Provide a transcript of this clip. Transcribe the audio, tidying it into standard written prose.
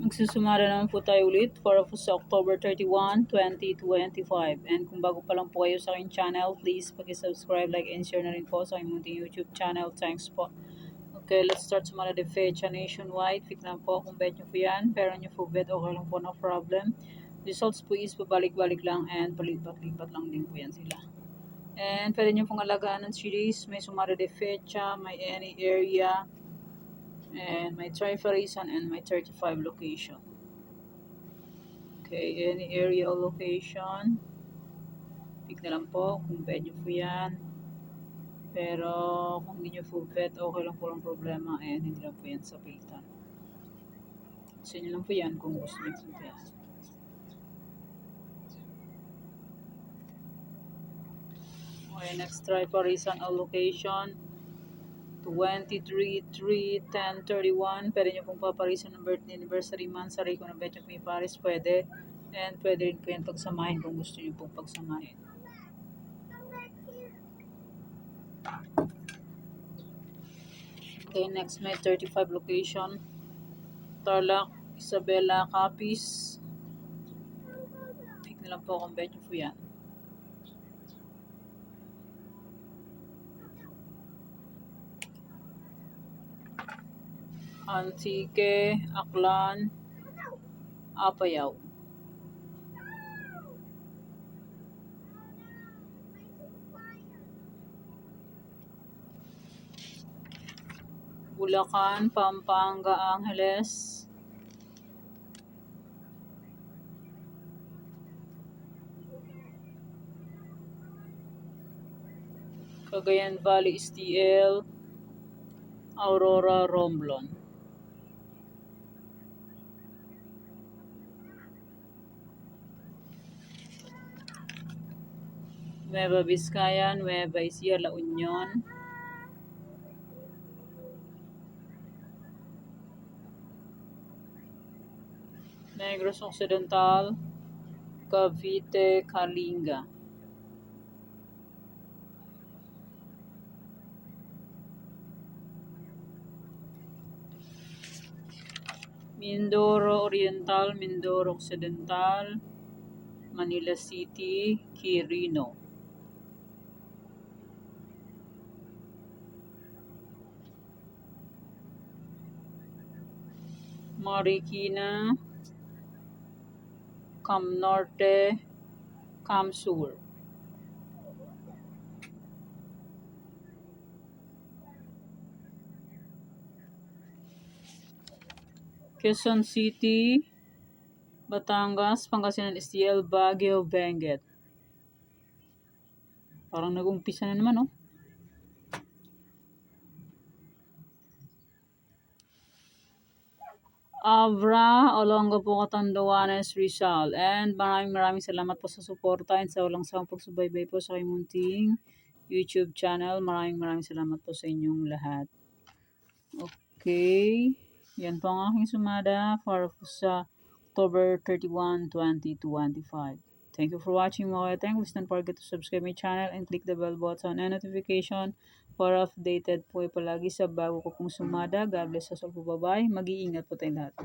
Magsusumara naman po tayo ulit para po sa October 31, 2025. And kung bago pa lang po kayo sa aking channel, please pag-subscribe, like, and share na rin po sa aking munting YouTube channel. Thanks po. Okay, let's start sumara de fecha nationwide. Pick na po kung bet nyo po yan. Pero nyo po bet, okay lang po, no problem. Results po is pabalik-balik lang and palipat-lipat lang din po yan sila. And pwede nyo pong alagaan ng series. May sumara de fecha, may any area, and my tripharisan and my 35 location. Okay, any area or location, pick na lang po kung bet nyo po yan. Pero kung hindi nyo po bet, okay lang po ang problema, and hindi lang po yan sa pilitan. Sa inyo lang po yan kung gusto nyo po yan. Okay, next tripharisan or location, 23, 3, 10, 31. Pwede nyo pong paparisan ng birthday anniversary month. Saray ko ng bet nyo may paris, pwede. And pwede rin po yan pagsamahin kung gusto nyo pong pagsamahin. Okay, next may 35 location, Tarlac, Isabela, Capiz. Pick na lang po kung bet nyo po yan. Antique, Aklan, Apayao. Bulacan, Pampanga, Angeles. Cagayan Valley, STL, Aurora, Romblon. Nueva Vizcaya, Nueva Ecija, La Union. Negros Occidental, Cavite, Kalinga. Mindoro Oriental, Mindoro Occidental, Manila City, Quirino. Marikina, Cam Norte, Cam Sur. Quezon City, Batangas, Pangasinan, STL, Baguio, Benguet. Parang nag-umpisa na naman, oh. Abra, Olongapo po, Catanduanes, Rizal. And maraming salamat po sa suporta and sa walang sawang pagsubaybay po sa aking munting YouTube channel. Maraming salamat po sa inyong lahat. Okay. Yan po ang aking sumada para po sa October 31, 2025. Thank you for watching mga thanks. Don't forget to subscribe my channel and click the bell button and notification para updated po palagi sa bago ko pong sumada. God bless us all po. Bye-bye. Mag-iingat po tayong lahat.